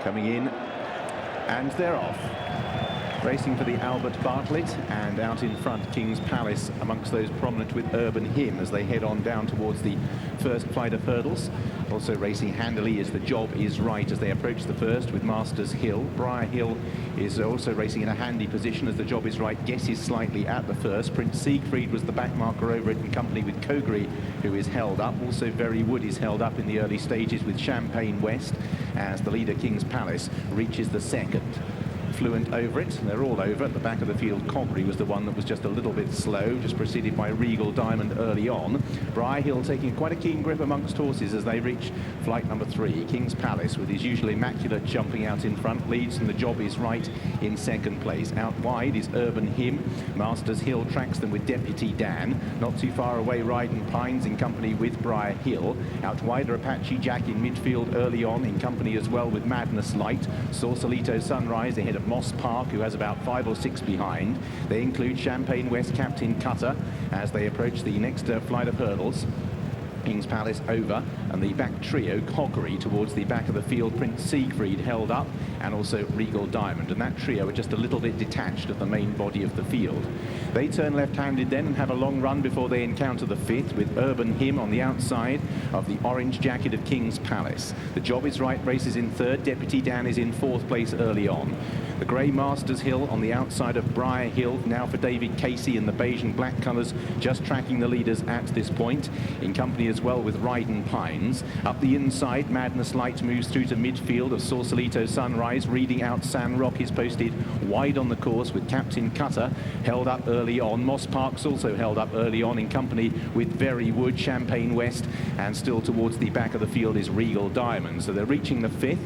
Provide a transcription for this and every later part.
coming in, and they're off. Racing for the Albert Bartlett, and out in front King's Palace amongst those prominent with Urban Hymn as they head on down towards the first flight of hurdles. Also racing handily as The Job Is Right as they approach the first with Masters Hill. Briar Hill is also racing in a handy position as The Job Is Right guesses slightly at the first. Prince Siegfried was the back marker over it in company with Carberry, who is held up. Also Very Wood is held up in the early stages with Champagne West as the leader King's Palace reaches the second. Fluent over it, they're all over. At the back of the field, Carberry was the one that was just a little bit slow, just preceded by Regal Diamond early on. Briar Hill taking quite a keen grip amongst horses as they reach flight number 3. King's Palace, with his usual immaculate jumping out in front, leads, and The Job Is Right in second place. Out wide is Urban Hymn. Masters Hill tracks them with Deputy Dan. Not too far away, Ryden Pines in company with Briar Hill. Out wide are Apache Jack in midfield early on, in company as well with Madness Light. Sausalito Sunrise ahead of Moss Park, who has about 5 or 6 behind. They include Champagne West, Captain Cutter, as they approach the next flight of hurdles. King's Palace over, and the back trio, Carberry towards the back of the field, Prince Siegfried held up, and also Regal Diamond, and that trio are just a little bit detached of the main body of the field. They turn left-handed then and have a long run before they encounter the 5th with Urban Hymn on the outside of the orange jacket of King's Palace. The Job Is Right races in 3rd, Deputy Dan is in 4th place early on. The grey Masters Hill on the outside of Briar Hill, now for David Casey in the beige and black colours, just tracking the leaders at this point, in company as well with Ryden Pines. Up the inside, Madness Light moves through to midfield of Sausalito Sunrise, reading out San Rock is posted wide on the course with Captain Cutter held up early on. Moss Park's also held up early on in company with Very Wood, Champagne West, and still towards the back of the field is Regal Diamond. So they're reaching the 5th,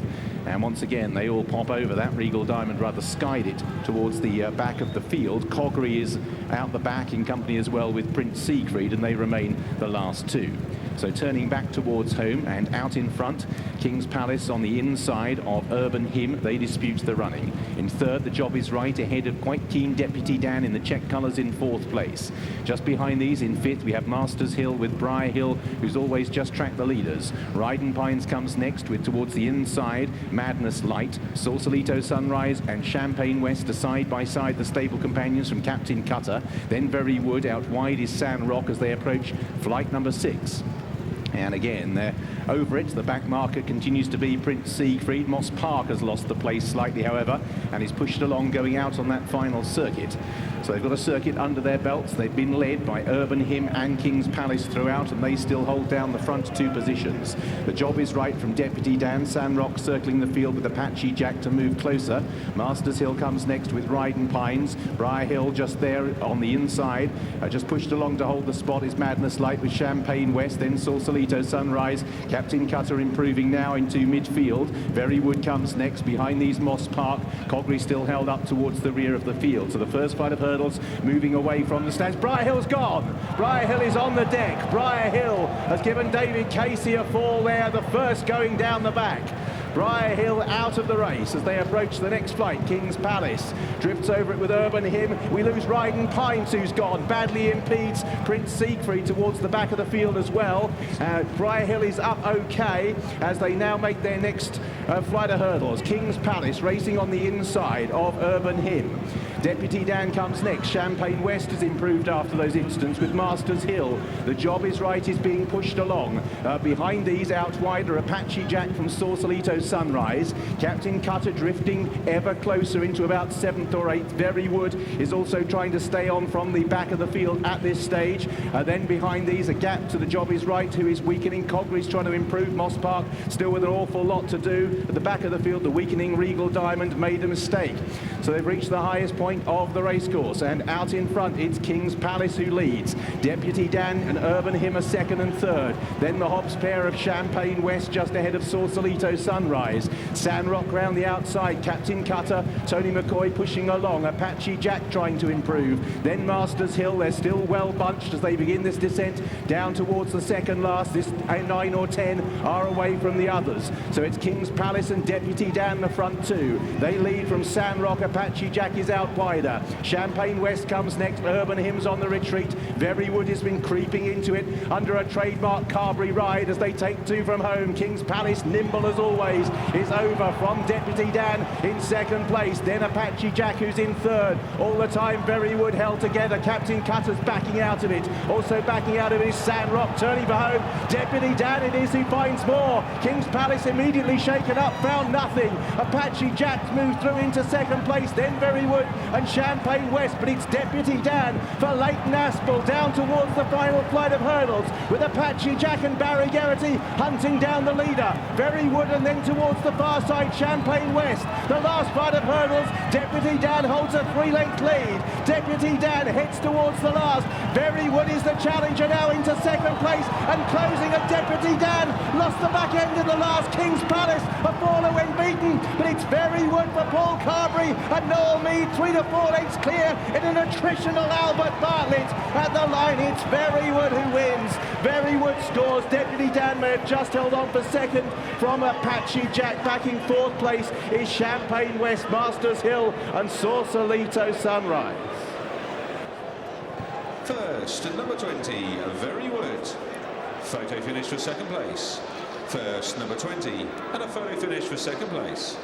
and once again they all pop over that. Regal Diamond rather skied it towards the back of the field. Carberry is out the back in company as well with Prince Siegfried, and they remain the last 2. So turning back towards home and out in front, King's Palace on the inside of Urban Hymn. They dispute the running. In 3rd, The Job Is Right ahead of quite keen Deputy Dan in the check colours in 4th place. Just behind these in 5th we have Masters Hill with Briar Hill, who's always just tracked the leaders. Ryden Pines comes next with towards the inside Madness Light. Sausalito Sunrise and Champagne West are side by side the stable companions from Captain Cutter. Then Very Wood. Out wide is San Rock as they approach flight number 6. And again, they're over it. The back marker continues to be Prince Siegfried. Moss Park has lost the place slightly, however, and is pushed along going out on that final circuit. So they've got a circuit under their belts. They've been led by Urban Hymn and King's Palace throughout, and they still hold down the front 2 positions. The Job Is Right from Deputy Dan. San Rock circling the field with Apache Jack to move closer. Masters Hill comes next with Ryden Pines. Briar Hill just there on the inside. Just pushed along to hold the spot is Madness Light with Champagne West, then Sausalito Sunrise. Captain Cutter improving now into midfield. Very Wood comes next. Behind these Moss Park. Carberry still held up towards the rear of the field. So the first flight of hurdles moving away from the stands. Briar Hill's gone. Briar Hill is on the deck. Briar Hill has given David Casey a fall there, the first going down the back. Briar Hill out of the race as they approach the next flight. King's Palace drifts over it with Urban Hymn. We lose Ryden Pines, who's gone. Badly impedes Prince Siegfried towards the back of the field as well. Briar Hill is up okay as they now make their next flight of hurdles. King's Palace racing on the inside of Urban Hymn. Deputy Dan comes next. Champagne West has improved after those instants with Masters Hill. The Job Is Right is being pushed along. Behind these out wide are Apache Jack from Sausalito Sunrise. Captain Cutter drifting ever closer into about 7th or 8th. Very Wood is also trying to stay on from the back of the field at this stage. Then behind these a gap to The Job Is Right, who is weakening. Carberry's trying to improve. Moss Park still with an awful lot to do. At the back of the field, the weakening Regal Diamond made a mistake. So they've reached the highest point of the racecourse, and out in front it's King's Palace who leads. Deputy Dan and Urban Hymn are 2nd and 3rd. Then the Hobbs pair of Champagne West just ahead of Sausalito Sunrise. San Rock round the outside. Captain Cutter, Tony McCoy pushing along. Apache Jack trying to improve. Then Masters Hill. They're still well bunched as they begin this descent down towards the second last. This 9 or 10 are away from the others. So it's King's Palace and Deputy Dan the front 2. They lead from San Rock. Apache Jack is out wider. Champagne West comes next. Urban Hymns on the retreat. Verywood has been creeping into it under a trademark Carberry ride as they take two from home. King's Palace, nimble as always, is over from Deputy Dan in second place. Then Apache Jack, who's in third. All the time Verywood held together. Captain Cutter's backing out of it. Also backing out of it is Sandrock, turning for home. Deputy Dan it is who finds more. King's Palace immediately shaken up, found nothing. Apache Jack moved through into second place, then Verywood and Champagne West, but it's Deputy Dan for Leighton Aspel down towards the final flight of hurdles with Apache Jack and Barry Garrity hunting down the leader. Verywood and then towards the far side Champagne West. The last flight of hurdles, Deputy Dan holds a 3-length lead. Deputy Dan heads towards the last. Verywood is the challenger now into second place and closing at Deputy Dan. Lost the back end of the last. King's Palace a faller when beaten, but it's Verywood for Paul Carberry and Noel Mead 3 to 4 lengths clear in an attritional Albert Bartlett. At the line it's Verywood who wins. Verywood scores. Deputy Dan may have just held on for second from Apache Jack. Back in fourth place is Champagne West, Masters Hill and Sausalito Sunrise. First, number 20, Verywood. Photo finish for second place. First, number 20, and a photo finish for second place.